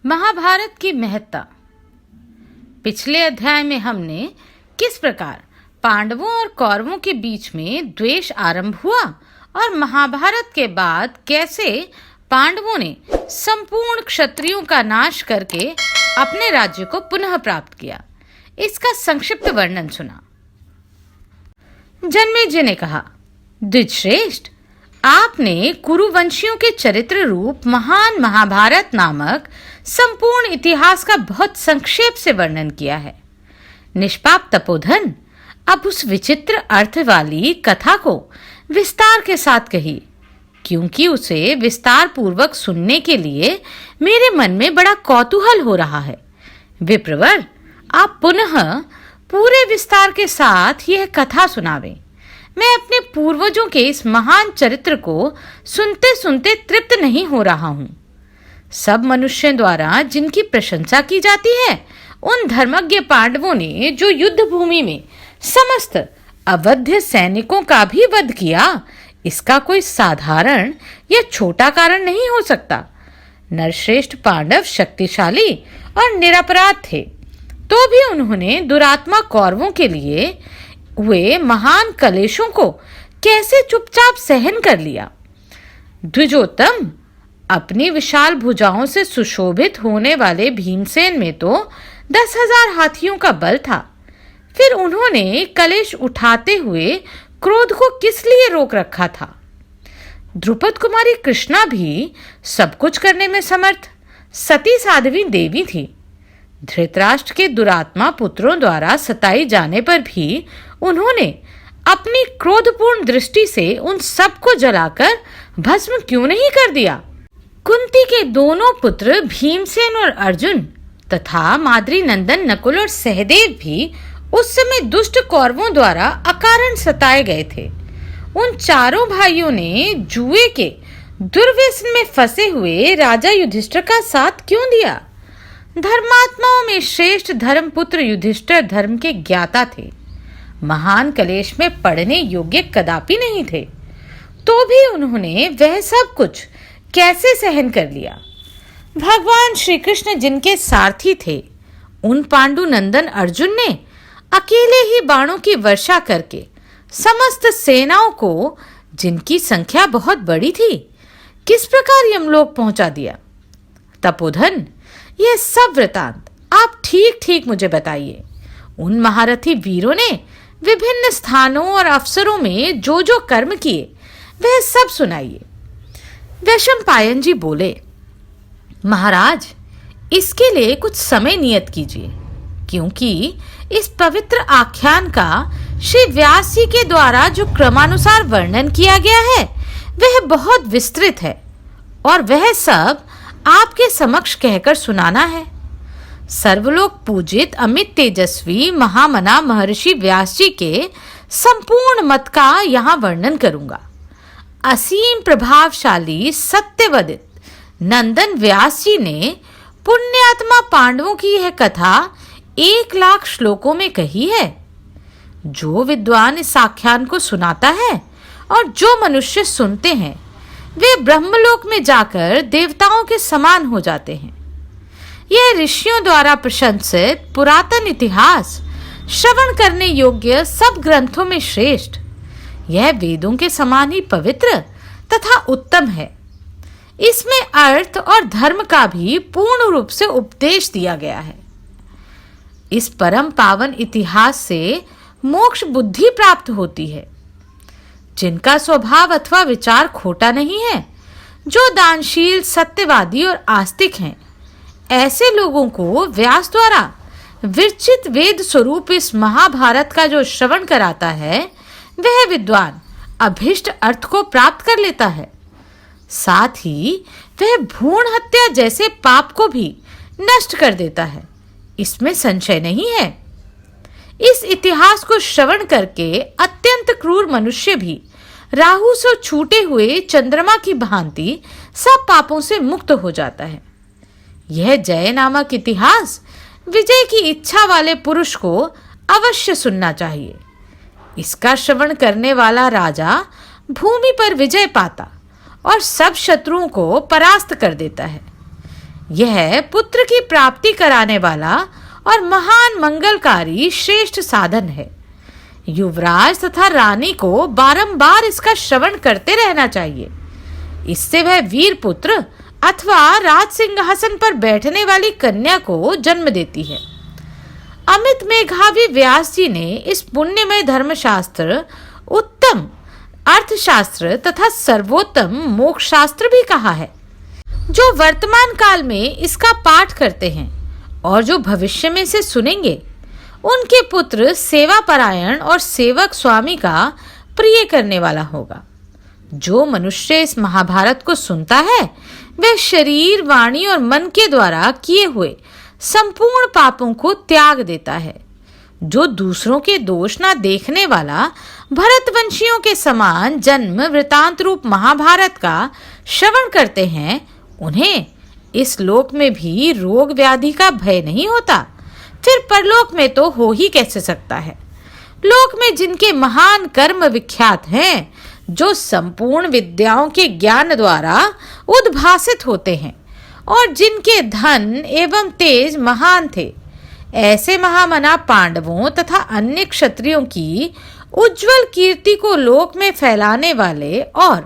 महाभारत की महत्ता। पिछले अध्याय में हमने किस प्रकार पांडवों और कौरवों के बीच में द्वेष आरंभ हुआ और महाभारत के बाद कैसे पांडवों ने संपूर्ण क्षत्रियों का नाश करके अपने राज्य को पुनः प्राप्त किया, इसका संक्षिप्त वर्णन सुना। जन्मेजय ने कहा, द्विजश्रेष्ठ, आपने कुरुवंशियों के चरित्र रूप महान महाभारत नामक संपूर्ण इतिहास का बहुत संक्षेप से वर्णन किया है। निष्पाप तपोधन, अब उस विचित्र अर्थ वाली कथा को विस्तार के साथ कही, क्योंकि उसे विस्तार पूर्वक सुनने के लिए मेरे मन में बड़ा कौतूहल हो रहा है। विप्रवर, आप पुनः पूरे विस्तार के साथ यह कथा सुनावें। मैं अपने पूर्वजों के इस महान चरित्र को सुनते सुनते तृप्त नहीं हो रहा हूँ। सब मनुष्यों द्वारा जिनकी प्रशंसा की जाती है, उन धर्मज्ञ पांडवों ने जो युद्ध भूमि में समस्त अवध्य सैनिकों का भी वध किया, इसका कोई साधारण या छोटा कारण नहीं हो सकता। नरश्रेष्ठ पांडव शक्तिशाली और निरपराध थे, तो भी उन्होंने दुरात्मा कौरवों के लिए हुए महान कलेशों को कैसे चुपचाप सहन कर लिया। द्विजोत्तम, अपनी विशाल भुजाओं से सुशोभित होने वाले भीमसेन में तो 10,000 हाथियों का बल था, फिर उन्होंने कलेश उठाते हुए क्रोध को किस लिए रोक रखा था। द्रुपद कुमारी कृष्णा भी सब कुछ करने में समर्थ सती साध्वी देवी थी। धृतराष्ट्र के दुरात्मा पुत्रों द्वारा सताई जाने पर भी उन्होंने अपनी क्रोधपूर्ण दृष्टि से उन सबको जलाकर भस्म क्यों नहीं कर दिया। कुंती के दोनों पुत्र भीमसेन और अर्जुन तथा माद्री नंदन नकुल और सहदेव भी उस समय दुष्ट कौरवों द्वारा अकारण सताए गए थे। उन चारों भाइयों ने जुए के दुर्व्यसन में फंसे हुए राजा युधिष्ठिर का साथ क्यों दिया। धर्मात्माओं में श्रेष्ठ धर्मपुत्र युधिष्ठिर धर्म के ज्ञाता थे, महान कलेश में पड़ने योग्य कदापि नहीं थे, तो भी उन्होंने वह सब कुछ कैसे सहन कर लिया। भगवान श्री कृष्ण जिनके सारथी थे, उन पांडु नंदन अर्जुन ने अकेले ही बाणों की वर्षा करके समस्त सेनाओं को, जिनकी संख्या बहुत बड़ी थी, किस प्रकार यमलोक पहुंचा दिया। तपोधन, यह सब वृतांत आप ठीक ठीक मुझे बताइए। उन महारथी वीरों ने विभिन्न स्थानों और अवसरों में जो जो कर्म किए, वह सब सुनाइए। वैशंपायन जी बोले, महाराज, इसके लिए कुछ समय नियत कीजिए, क्योंकि इस पवित्र आख्यान का श्री व्यास जी के द्वारा जो क्रमानुसार वर्णन किया गया है, वह बहुत विस्तृत है और वह सब आपके समक्ष कहकर सुनाना है। सर्वलोक पूजित अमित तेजस्वी महामना महर्षि व्यास जी के संपूर्ण मत का यहाँ वर्णन करूंगा। असीम प्रभावशाली सत्यवदित नंदन व्यास जी ने पुण्यात्मा पांडवों की यह कथा 1,00,000 श्लोकों में कही है। जो विद्वान इस आख्यान को सुनाता है और जो मनुष्य सुनते हैं, वे ब्रह्मलोक में जाकर देवताओं के समान हो जाते हैं। यह ऋषियों द्वारा प्रशंसित पुरातन इतिहास श्रवण करने योग्य सब ग्रंथों में श्रेष्ठ, यह वेदों के समान ही पवित्र तथा उत्तम है। इसमें अर्थ और धर्म का भी पूर्ण रूप से उपदेश दिया गया है। इस परम पावन इतिहास से मोक्ष बुद्धि प्राप्त होती है। जिनका स्वभाव अथवा विचार खोटा नहीं है, जो दानशील, सत्यवादी और आस्तिक हैं, ऐसे लोगों को व्यास द्वारा विरचित वेद स्वरूप इस महाभारत का जो श्रवण कराता है, वह विद्वान अभिष्ट अर्थ को प्राप्त कर लेता है। साथ ही वह भ्रूण हत्या जैसे पाप को भी नष्ट कर देता है, इसमें संशय नहीं है। इस इतिहास को श्रवण करके अत्यंत क्रूर मनुष्य भी राहु से छूटे हुए चंद्रमा की भांति सब पापों से मुक्त हो जाता है। यह जय नामक इतिहास विजय की इच्छा वाले पुरुष को अवश्य सुनना चाहिए। इसका श्रवण करने वाला राजा भूमि पर विजय पाता और सब शत्रुओं को परास्त कर देता है। यह पुत्र की प्राप्ति कराने वाला और महान मंगलकारी श्रेष्ठ साधन है। युवराज तथा रानी को बारंबार इसका श्रवण करते रहना चाहिए। इससे वह वीर पुत्र अथवा राज सिंहासन पर बैठने वाली कन्या को जन्म देती है। अमित मेघावी व्यास जी ने इस पुण्यमय धर्मशास्त्र, उत्तम अर्थशास्त्र तथा सर्वोत्तम मोक्ष शास्त्र भी कहा है। जो वर्तमान काल में इसका पाठ करते हैं और जो भविष्य में से सुनेंगे, उनके पुत्र सेवा परायण और सेवक स्वामी का प्रिय करने वाला होगा। जो मनुष्य इस महाभारत को सुनता है, वह शरीर, वाणी और मन के द्वारा किए हुए संपूर्ण पापों को त्याग देता है। जो दूसरों के दोष न देखने वाला भरतवंशियों के समान जन्म वृतांत रूप महाभारत का श्रवण करते हैं, उन्हें इस लोक में भी रोग व्याधि का भय नहीं होता, फिर परलोक में तो हो ही कैसे सकता है। लोक में जिनके महान कर्म विख्यात हैं, जो संपूर्ण विद्याओं के ज्ञान द्वारा उद्भासित होते हैं और जिनके धन एवं तेज महान थे, ऐसे महामना पांडवों तथा अन्य क्षत्रियों की उज्जवल कीर्ति को लोक में फैलाने वाले और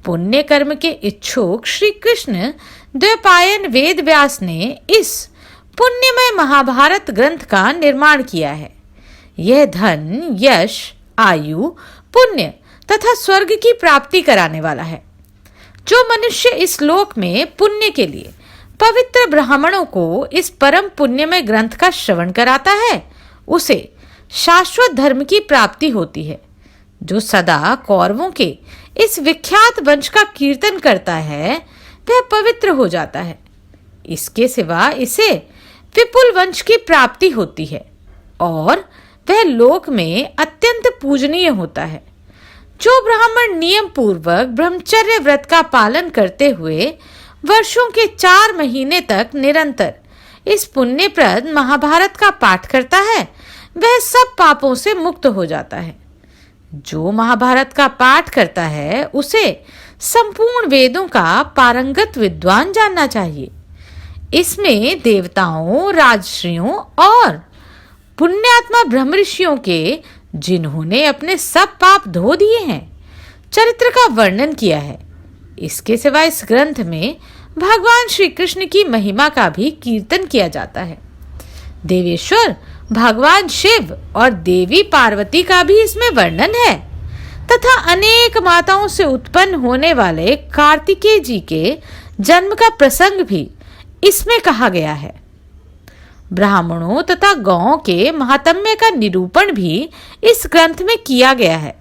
पुण्य कर्म के इच्छुक श्री कृष्ण द्वैपायन वेद व्यास ने इस पुण्यमय महाभारत ग्रंथ का निर्माण किया है। यह धन, यश, आयु, पुण्य तथा स्वर्ग की प्राप्ति कराने वाला है। जो मनुष्य इस लोक में पुण्य के लिए पवित्र ब्राह्मणों को इस परम पुण्यमय ग्रंथ का श्रवण कराता है, उसे शाश्वत धर्म की प्राप्ति होती है। जो सदा कौरवों के इस विख्यात वंश का कीर्तन करता है, वह पवित्र हो जाता है। इसके सिवा इसे विपुल वंश की प्राप्ति होती है और वह लोक में अत्यंत पूजनीय होता है। जो ब्राह्मण नियम पूर्वक ब्रह्मचर्य व्रत का पालन करते हुए वर्षों के 4 महीने तक निरंतर इस पुण्यप्रद महाभारत का पाठ करता है, वह सब पापों से मुक्त हो जाता है। जो महाभारत का पाठ करता है, उसे संपूर्ण वेदों का पारंगत विद्वान जानना चाहिए। इसमें देवताओं, राजर्षियों और पुण्यात्मा ब्रह्म ऋषियों के, जिन्होंने अपने सब पाप धो दिए हैं, चरित्र का वर्णन किया है। इसके सिवा इस ग्रंथ में भगवान श्री कृष्ण की महिमा का भी कीर्तन किया जाता है। देवेश्वर भगवान शिव और देवी पार्वती का भी इसमें वर्णन है तथा अनेक माताओं से उत्पन्न होने वाले कार्तिकेय जी के जन्म का प्रसंग भी इसमें कहा गया है। ब्राह्मणों तथा गौओं के महात्म्य का निरूपण भी इस ग्रंथ में किया गया है।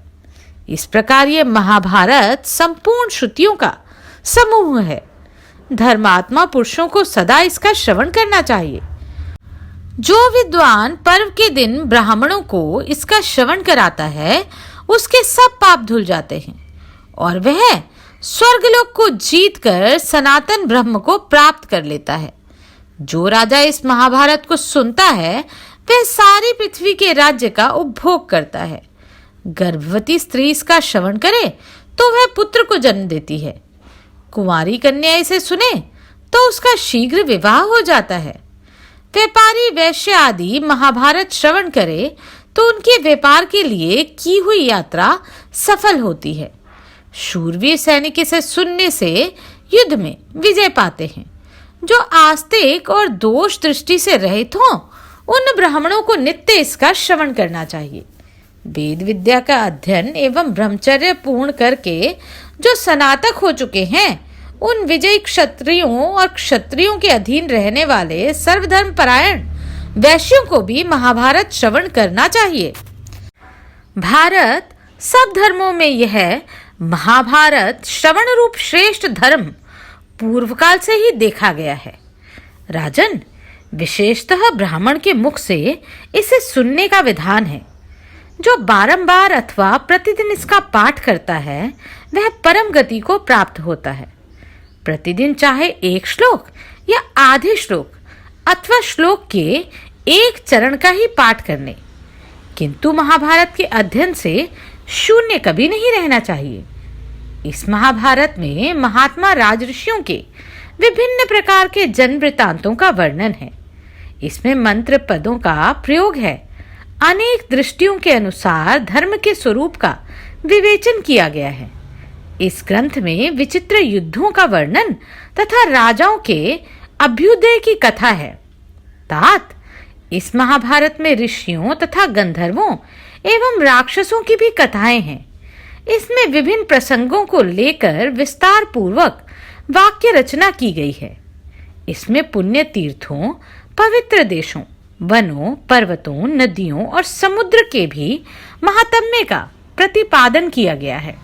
इस प्रकार ये महाभारत संपूर्ण श्रुतियों का समूह है। धर्मात्मा पुरुषों को सदा इसका श्रवण करना चाहिए। जो विद्वान पर्व के दिन ब्राह्मणों को इसका श्रवण कराता है, उसके सब पाप धुल जाते हैं और वह स्वर्गलोक को जीतकर सनातन ब्रह्म को प्राप्त कर लेता है। जो राजा इस महाभारत को सुनता है, वह सारी पृथ्वी के राज्य का उपभोग करता है। गर्भवती स्त्री इसका श्रवण करे तो वह पुत्र को जन्म देती है। कुंवारी कन्या इसे सुने तो उसका शीघ्र विवाह हो जाता है। व्यापारी वैश्य आदि महाभारत श्रवण करे तो उनके व्यापार के लिए की हुई यात्रा सफल होती है। शूरवीर सैनिक इसे सुनने से युद्ध में विजय पाते हैं। जो आस्तिक और दोष दृष्टि से रहित हों, उन ब्राह्मणों को नित्य इसका श्रवण करना चाहिए। वेद विद्या का अध्ययन एवं ब्रह्मचर्य पूर्ण करके जो स्नातक हो चुके हैं, उन विजयी क्षत्रियों और क्षत्रियों के अधीन रहने वाले सर्वधर्म परायण वैश्यों को भी महाभारत श्रवण करना चाहिए। भारत सब धर्मों में यह महाभारत श्रवण रूप श्रेष्ठ धर्म पूर्व काल से ही देखा गया है। राजन, विशेषतः ब्राह्मण के मुख से इसे सुनने का विधान है। जो बारंबार अथवा प्रतिदिन इसका पाठ करता है, वह परम गति को प्राप्त होता है। प्रतिदिन चाहे एक श्लोक या आधे श्लोक अथवा श्लोक के एक चरण का ही पाठ करने, किंतु महाभारत के अध्ययन से शून्य कभी नहीं रहना चाहिए। इस महाभारत में महात्मा राजर्षियों के विभिन्न प्रकार के जन्म वृतांतों का वर्णन है। इसमें मंत्र पदों का प्रयोग है। अनेक दृष्टियों के अनुसार धर्म के स्वरूप का विवेचन किया गया है। इस ग्रंथ में विचित्र युद्धों का वर्णन तथा राजाओं के अभ्युदय की कथा है। तात इस महाभारत में ऋषियों तथा गंधर्वों एवं राक्षसों की भी कथाएं हैं। इसमें विभिन्न प्रसंगों को लेकर विस्तार पूर्वक वाक्य रचना की गई है। इसमें पुण्य तीर्थों, पवित्र देशों, वनों, पर्वतों, नदियों और समुद्र के भी महात्म्य का प्रतिपादन किया गया है।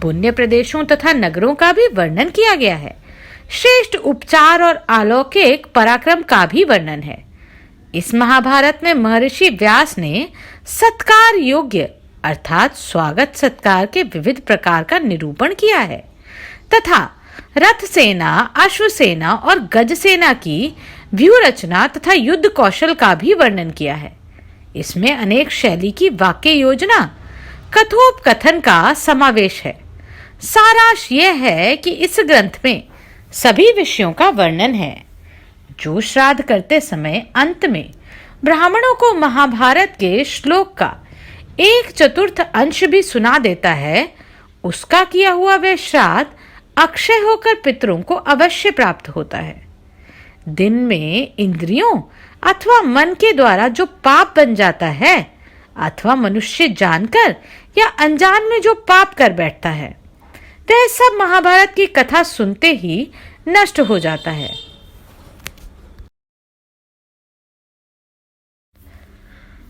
पुण्य प्रदेशों तथा नगरों का भी वर्णन किया गया है। श्रेष्ठ उपचार और अलौकिक पराक्रम का भी वर्णन है। इस महाभारत में महर्षि व्यास ने सत्कार योग्य अर्थात स्वागत सत्कार के विविध प्रकार का निरूपण किया है तथा रथ सेना, अश्व सेना और गज सेना की व्यूह रचना तथा युद्ध कौशल का भी वर्णन किया है। इसमें अनेक शैली की वाक्य योजना, कथोपकथन का समावेश है। सारांश यह है कि इस ग्रंथ में सभी विषयों का वर्णन है। जो श्राद्ध करते समय अंत में ब्राह्मणों को महाभारत के श्लोक का 1/4 अंश भी सुना देता है, उसका किया हुआ वह श्राद्ध अक्षय होकर पितरों को अवश्य प्राप्त होता है। दिन में इंद्रियों अथवा मन के द्वारा जो पाप बन जाता है अथवा मनुष्य जानकर या अनजान में जो पाप कर बैठता है, वह सब महाभारत की कथा सुनते ही नष्ट हो जाता है।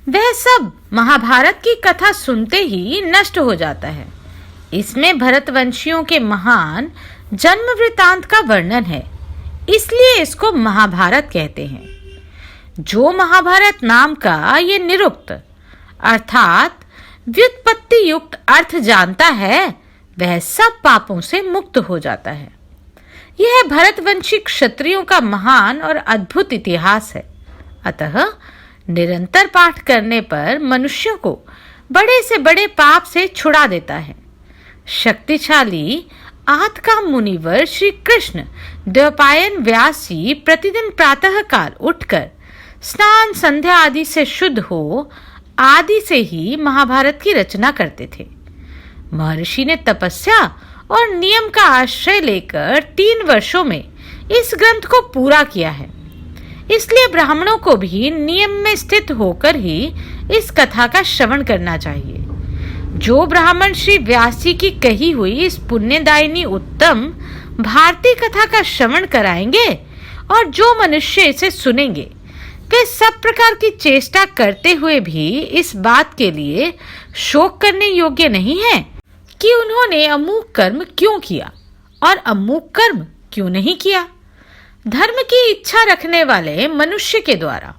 वह सब महाभारत की कथा सुनते ही नष्ट हो जाता है। इसमें भरतवंशियों के महान जन्म वृतांत का वर्णन है, इसलिए इसको महाभारत कहते हैं। जो महाभारत नाम का ये निरुक्त अर्थात व्युत्पत्ति युक्त अर्थ जानता है, वह सब पापों से मुक्त हो जाता है। यह भरतवंशी क्षत्रियों का महान और अद्भुत इतिहास है। अतः निरंतर पाठ करने पर मनुष्यों को बड़े से बड़े पाप से छुड़ा देता है। शक्तिशाली आतका मुनिवर श्री कृष्ण द्वैपायन व्यास जी प्रतिदिन प्रातः काल उठकर स्नान संध्या आदि से शुद्ध हो आदि से ही महाभारत की रचना करते थे। महर्षि ने तपस्या और नियम का आश्रय लेकर 3 वर्षों में इस ग्रंथ को पूरा किया है। इसलिए ब्राह्मणों को भी नियम में स्थित होकर ही इस कथा का श्रवण करना चाहिए। जो ब्राह्मण श्री व्यास जी की कही हुई इस पुण्यदायिनी उत्तम भारतीय कथा का श्रवण कराएंगे और जो मनुष्य इसे सुनेंगे, वे सब प्रकार की चेष्टा करते हुए भी इस बात के लिए शोक करने योग्य नहीं है कि उन्होंने अमुक कर्म क्यों किया और अमुक कर्म क्यों नहीं किया। धर्म की इच्छा रखने वाले मनुष्य के द्वारा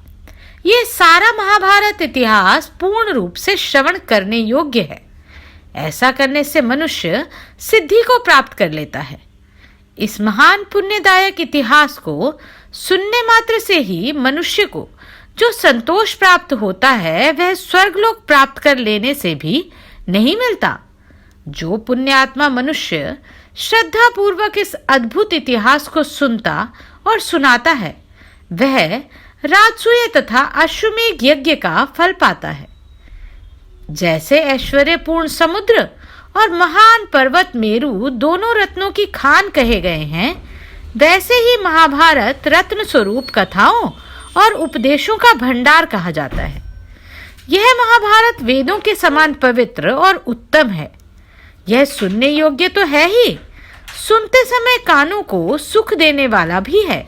ये सारा महाभारत इतिहास पूर्ण रूप से श्रवण करने योग्य है। ऐसा करने से मनुष्य सिद्धि को प्राप्त कर लेता है। इस महान पुण्यदायक इतिहास को सुनने मात्र से ही मनुष्य को जो संतोष प्राप्त होता है, वह स्वर्गलोक प्राप्त कर लेने से भी नहीं मिलता। जो पुण्यात्मा मनुष्य श्रद्धा पूर्वक इस अद्भुत इतिहास को सुनता और सुनाता है, वह राजसूय तथा अश्वमेध यज्ञ का फल पाता है। जैसे ऐश्वर्यपूर्ण समुद्र और महान पर्वत मेरु दोनों रत्नों की खान कहे गए हैं, वैसे ही महाभारत रत्न स्वरूप कथाओं और उपदेशों का भंडार कहा जाता है। यह महाभारत वेदों के समान पवित्र और उत्तम है। यह सुनने योग्य तो है ही, सुनते समय कानों को सुख देने वाला भी है।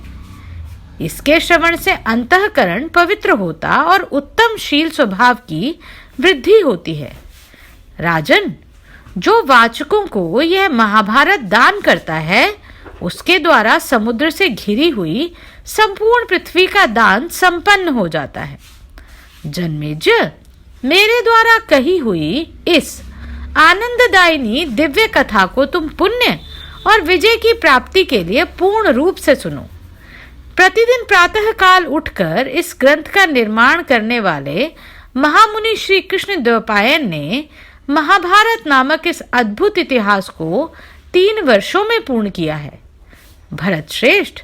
इसके श्रवण से अंतःकरण पवित्र होता और उत्तम शील स्वभाव की वृद्धि होती है। राजन, जो वाचकों को यह महाभारत दान करता है, उसके द्वारा समुद्र से घिरी हुई संपूर्ण पृथ्वी का दान संपन्न हो जाता है। जन्मेजय, मेरे द्वारा कही हुई इस आनंददायिनी दिव्य कथा को तुम पुण्य और विजय की प्राप्ति के लिए पूर्ण रूप से सुनो। प्रतिदिन प्रातः काल उठकर इस ग्रंथ का निर्माण करने वाले महामुनि श्री कृष्ण द्वैपायन ने महाभारत नामक इस अद्भुत इतिहास को 3 वर्षों में पूर्ण किया है। भरत श्रेष्ठ,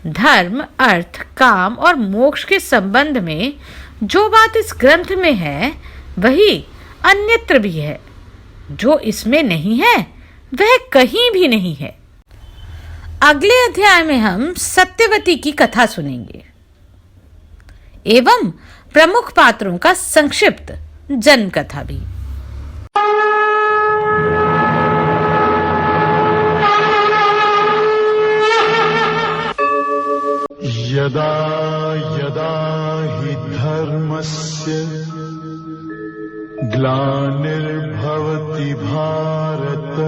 धर्म, अर्थ, काम और मोक्ष के संबंध में जो बात इस ग्रंथ में है वही अन्यत्र भी है। जो इसमें नहीं है वह कहीं भी नहीं है। अगले अध्याय में हम सत्यवती की कथा सुनेंगे एवं प्रमुख पात्रों का संक्षिप्त जन्म कथा भी। यदा यदा हि धर्मस्य ग्लानिर्भवति भारत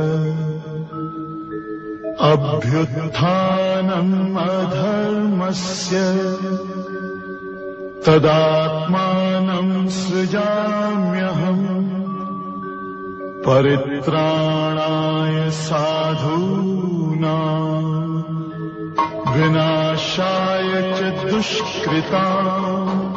अभ्युत्थानम् अधर्मस्य तदात्मानं सृजाम्यहम् परित्राणाय साधूनां विनाशाय च दुष्कृताम्